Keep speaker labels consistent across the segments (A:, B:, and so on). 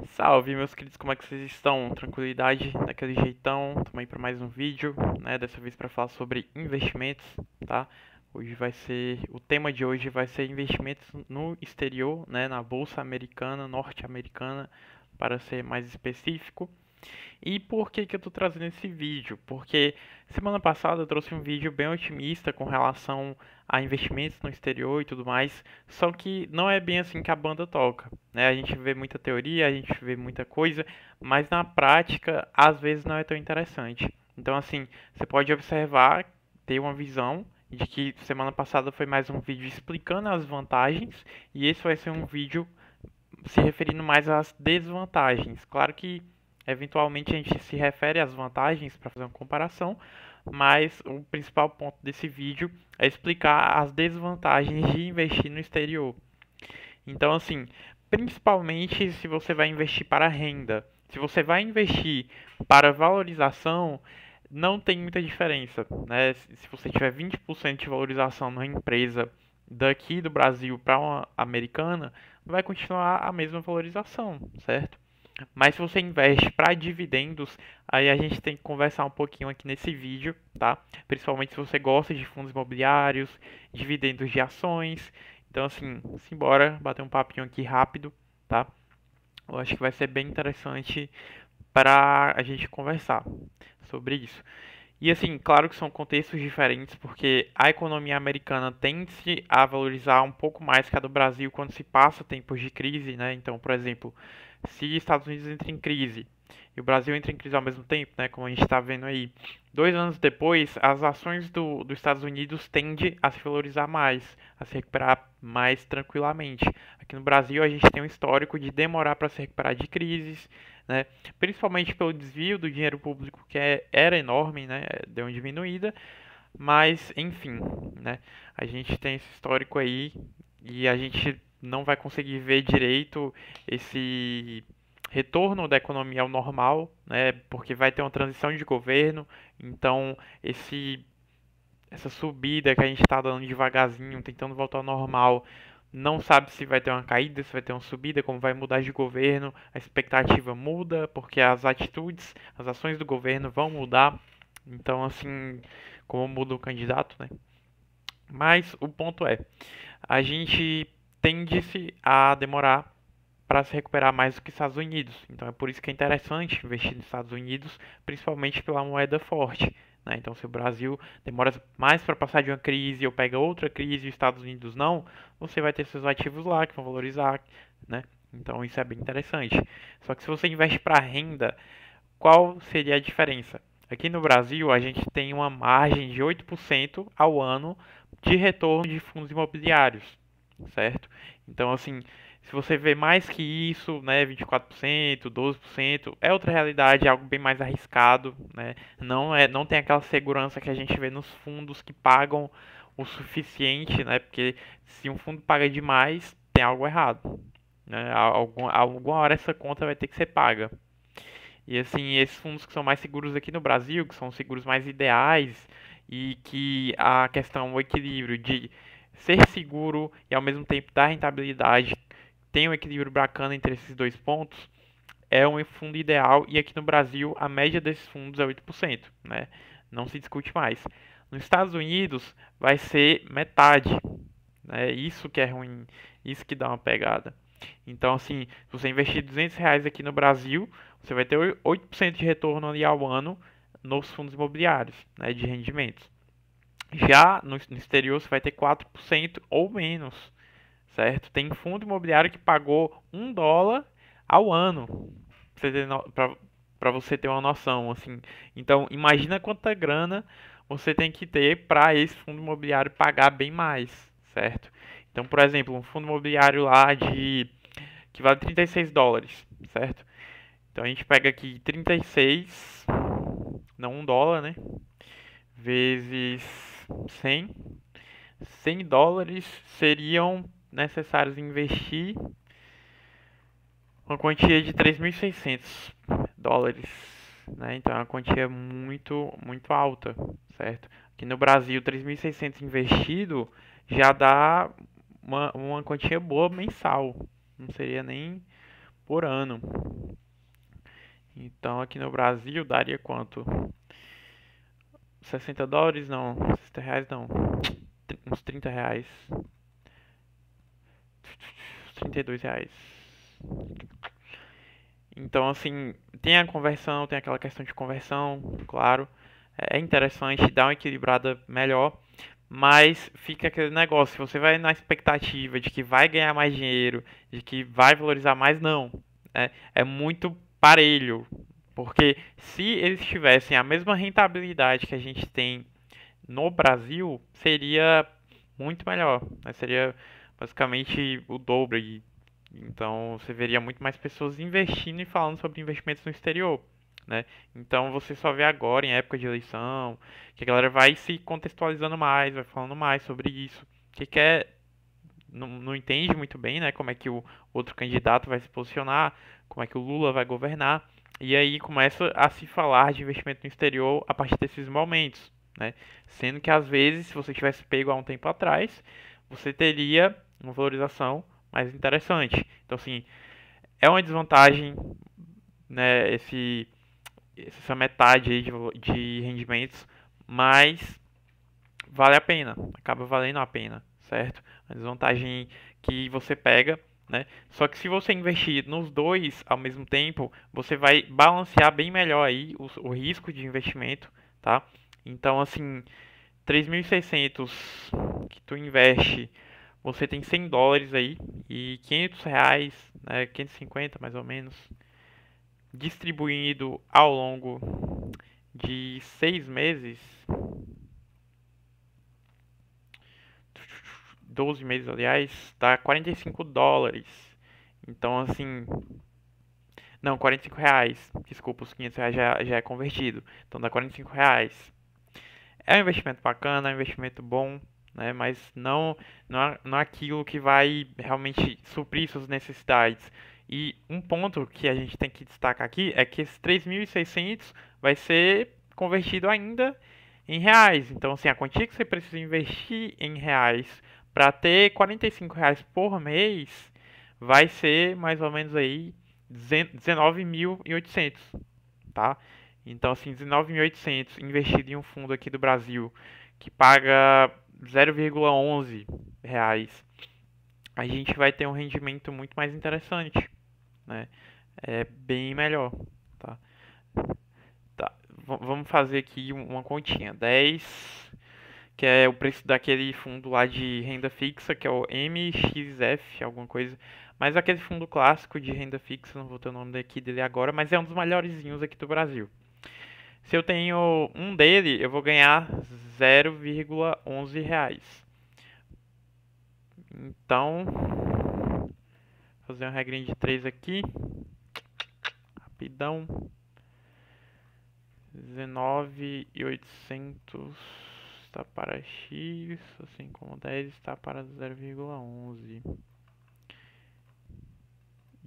A: Salve, meus queridos, como é que vocês estão? Tranquilidade, daquele jeitão. Tamo aí para mais um vídeo, né? Dessa vez para falar sobre investimentos, tá? O tema de hoje vai ser investimentos no exterior, né? Na bolsa americana, norte-americana, para ser mais específico. E por que que eu tô trazendo esse vídeo? Porque semana passada eu trouxe um vídeo bem otimista com relação a investimentos no exterior e tudo mais, só que não é bem assim que a banda toca, né? A gente vê muita teoria, a gente vê muita coisa, mas na prática às vezes não é tão interessante. Então assim, você pode observar, ter uma visão de que semana passada foi mais um vídeo explicando as vantagens e esse vai ser um vídeo se referindo mais às desvantagens. Claro que eventualmente a gente se refere às vantagens para fazer uma comparação, mas o principal ponto desse vídeo é explicar as desvantagens de investir no exterior. Então, assim, principalmente se você vai investir para renda. Se você vai investir para valorização, não tem muita diferença, né? Se você tiver 20% de valorização numa empresa daqui do Brasil para uma americana, vai continuar a mesma valorização, certo? Mas se você investe para dividendos, aí a gente tem que conversar um pouquinho aqui nesse vídeo, tá? Principalmente se você gosta de fundos imobiliários, dividendos de ações. Então, assim, simbora bater um papinho aqui rápido, tá? Eu acho que vai ser bem interessante para a gente conversar sobre isso. E assim, claro que são contextos diferentes, porque a economia americana tende a valorizar um pouco mais que a do Brasil quando se passa tempos de crise, né? Então, por exemplo, se Estados Unidos entra em crise e o Brasil entra em crise ao mesmo tempo, né? Como a gente está vendo aí, 2 anos depois, as ações dos Estados Unidos tendem a se valorizar mais, a se recuperar mais tranquilamente. Aqui no Brasil, a gente tem um histórico de demorar para se recuperar de crises, né? Principalmente pelo desvio do dinheiro público era enorme, né? Deu uma diminuída, mas enfim, né? A gente tem esse histórico aí e a gente não vai conseguir ver direito esse retorno da economia ao normal, né? Porque vai ter uma transição de governo, então essa subida que a gente está dando devagarzinho, tentando voltar ao normal, não sabe se vai ter uma caída, se vai ter uma subida, como vai mudar de governo, a expectativa muda, porque as atitudes, as ações do governo vão mudar. Então, assim, como muda o candidato, né? Mas o ponto é, a gente tende-se a demorar para se recuperar mais do que Estados Unidos. Então é por isso que é interessante investir nos Estados Unidos, principalmente pela moeda forte. Né? Então, se o Brasil demora mais para passar de uma crise ou pega outra crise e os Estados Unidos não, você vai ter seus ativos lá que vão valorizar. Né? Então, isso é bem interessante. Só que se você investe para renda, qual seria a diferença? Aqui no Brasil, a gente tem uma margem de 8% ao ano de retorno de fundos imobiliários, certo? Então, assim, se você vê mais que isso, né, 24%, 12%, é outra realidade, é algo bem mais arriscado, né? Não tem aquela segurança que a gente vê nos fundos que pagam o suficiente, né? Porque se um fundo paga demais, tem algo errado, né? Alguma hora essa conta vai ter que ser paga. E assim, esses fundos que são mais seguros aqui no Brasil, que são os seguros mais ideais e que a questão, o equilíbrio de ser seguro e ao mesmo tempo dar rentabilidade tem um equilíbrio bacana entre esses dois pontos, é um fundo ideal e aqui no Brasil a média desses fundos é 8%, né? Não se discute mais. Nos Estados Unidos vai ser metade, né? Isso que é ruim, isso que dá uma pegada. Então, assim, se você investir R$ 200 aqui no Brasil, você vai ter 8% de retorno ali ao ano nos fundos imobiliários, né, de rendimentos. Já no exterior, você vai ter 4% ou menos, certo? Tem fundo imobiliário que pagou US$ 1 ao ano, para você ter uma noção, assim. Então, imagina quanta grana você tem que ter para esse fundo imobiliário pagar bem mais, certo? Então, por exemplo, um fundo imobiliário lá de que vale US$ 36, certo? Então a gente pega aqui 36, não US$ 1, né? Vezes 100. US$ 100 seriam necessários investir uma quantia de US$ 3.600, né? Então é uma quantia muito alta, certo? Aqui no Brasil, 3.600 investido já dá uma quantia boa mensal. Não seria nem por ano. Então aqui no Brasil daria quanto? 60 dólares? Não, 60 reais não. Uns 30 reais. 32 reais. Então, assim, tem a conversão, tem aquela questão de conversão, claro. É interessante, dá uma equilibrada melhor. Mas fica aquele negócio, você vai na expectativa de que vai ganhar mais dinheiro, de que vai valorizar mais, não. É muito parelho. Porque se eles tivessem a mesma rentabilidade que a gente tem no Brasil, seria muito melhor, né? Seria basicamente o dobro. Então você veria muito mais pessoas investindo e falando sobre investimentos no exterior, né? Então você só vê agora, em época de eleição, que a galera vai se contextualizando mais, vai falando mais sobre isso, que quer, não entende muito bem, né, como é que o outro candidato vai se posicionar, como é que o Lula vai governar, e aí começa a se falar de investimento no exterior a partir desses momentos, né? Sendo que às vezes, se você tivesse pego há um tempo atrás, você teria uma valorização mais interessante. Então, assim, é uma desvantagem, né, essa metade aí de rendimentos, mas vale a pena, acaba valendo a pena, certo? A desvantagem que você pega, né? Só que se você investir nos dois ao mesmo tempo, você vai balancear bem melhor aí o risco de investimento, tá? Então, assim, 3.600 que tu investe, você tem 100 dólares aí e 500 reais, né, 550 mais ou menos, distribuído ao longo de 6 meses, 12 meses, aliás, dá 45 dólares. Então, assim, não, 45 reais. Desculpa, os 500 reais já é convertido. Então dá 45 reais. É um investimento bacana, é um investimento bom, né? Mas não é aquilo que vai realmente suprir suas necessidades. E um ponto que a gente tem que destacar aqui é que esses 3.600 vai ser convertido ainda em reais. Então, assim, a quantia que você precisa investir em reais para ter 45 reais por mês vai ser mais ou menos aí 19.800, tá? Então, assim, 19.800 investido em um fundo aqui do Brasil que paga 0,11 reais, a gente vai ter um rendimento muito mais interessante, né? É bem melhor, tá? Tá, vamos fazer aqui uma continha. 10, que é o preço daquele fundo lá de renda fixa, que é o MXF, alguma coisa. Mas aquele fundo clássico de renda fixa, não vou ter o nome daqui dele agora, mas é um dos melhorzinhos aqui do Brasil. Se eu tenho um dele, eu vou ganhar 0,11 reais. Então, vou fazer uma regrinha de 3 aqui, rapidão. 19.800 está para X, assim como 10 está para 0,11.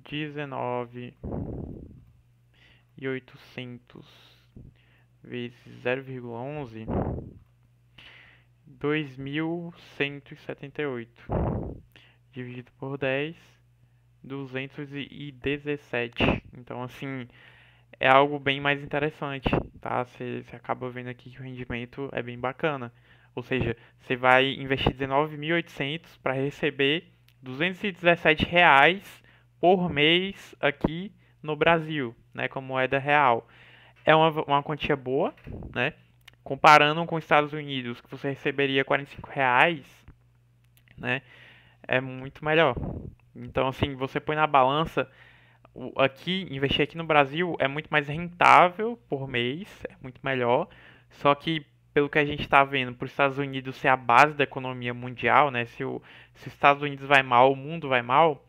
A: 19.800 vezes 0,11, 2.178 dividido por 10, 217. Então, assim, é algo bem mais interessante, tá? Você acaba vendo aqui que o rendimento é bem bacana. Ou seja, você vai investir 19.800 para receber 217 reais por mês aqui no Brasil, né, com moeda real. É uma quantia boa, né? Comparando com os Estados Unidos, que você receberia 45 reais, né? É muito melhor. Então, assim, você põe na balança, aqui, investir aqui no Brasil é muito mais rentável por mês, é muito melhor. Só que, pelo que a gente está vendo, para os Estados Unidos ser a base da economia mundial, né? Se os Estados Unidos vai mal, o mundo vai mal,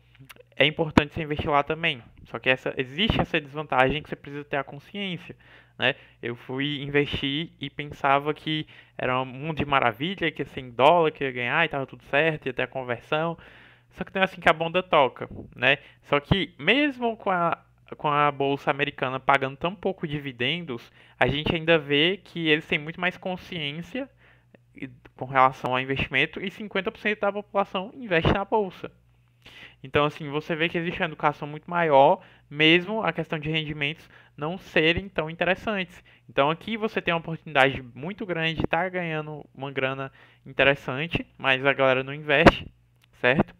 A: é importante você investir lá também. Só que existe essa desvantagem que você precisa ter a consciência, né? Eu fui investir e pensava que era um mundo de maravilha, que ia ser em dólar, que ia ganhar e estava tudo certo, ia ter a conversão. Só que não é assim que a banda toca, né? Só que mesmo com a bolsa americana pagando tão pouco dividendos, a gente ainda vê que eles têm muito mais consciência com relação ao investimento e 50% da população investe na bolsa. Então, assim, você vê que existe uma educação muito maior, mesmo a questão de rendimentos não serem tão interessantes. Então, aqui você tem uma oportunidade muito grande de estar ganhando uma grana interessante, mas a galera não investe, certo?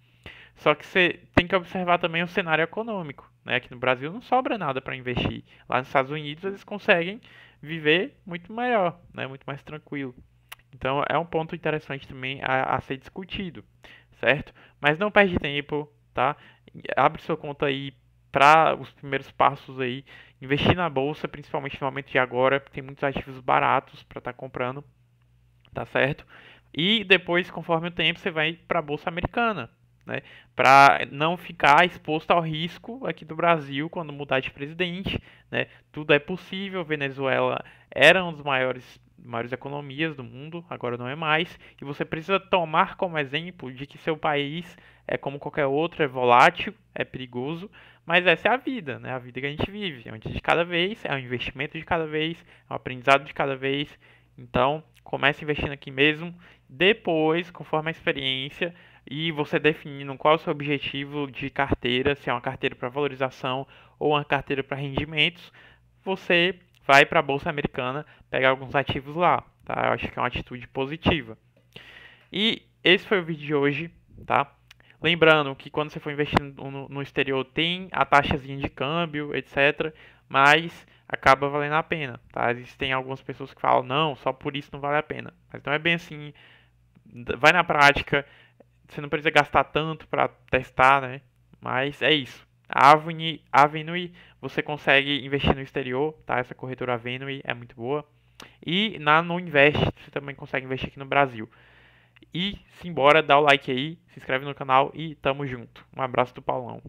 A: Só que você tem que observar também o cenário econômico, né? Aqui no Brasil não sobra nada para investir. Lá nos Estados Unidos eles conseguem viver muito melhor, né? Muito mais tranquilo. Então é um ponto interessante também a ser discutido, certo? Mas não perde tempo, tá? Abre sua conta aí para os primeiros passos aí, investir na bolsa, principalmente no momento de agora, porque tem muitos ativos baratos para estar comprando, tá certo? E depois, conforme o tempo, você vai para a bolsa americana, né? Para não ficar exposto ao risco aqui do Brasil quando mudar de presidente, né? Tudo é possível. Venezuela era um dos maiores economias do mundo, agora não é mais. E você precisa tomar como exemplo de que seu país é como qualquer outro, é volátil, é perigoso, mas essa é a vida, né? A vida que a gente vive, é um dia de cada vez, é um investimento de cada vez, é um aprendizado de cada vez. Então, comece investindo aqui mesmo. Depois, conforme a experiência e você definindo qual é o seu objetivo de carteira, se é uma carteira para valorização ou uma carteira para rendimentos, você vai para a Bolsa Americana pegar alguns ativos lá, tá? Eu acho que é uma atitude positiva. E esse foi o vídeo de hoje, tá? Lembrando que quando você for investir no exterior tem a taxazinha de câmbio, etc. Mas acaba valendo a pena, tá? Existem algumas pessoas que falam, não, só por isso não vale a pena. Mas não é bem assim. Vai na prática, você não precisa gastar tanto para testar, né? Mas é isso. A Avenue você consegue investir no exterior, tá? Essa corretora Avenue é muito boa. E no Invest você também consegue investir aqui no Brasil. E simbora, dá o like aí, se inscreve no canal e tamo junto. Um abraço do Paulão.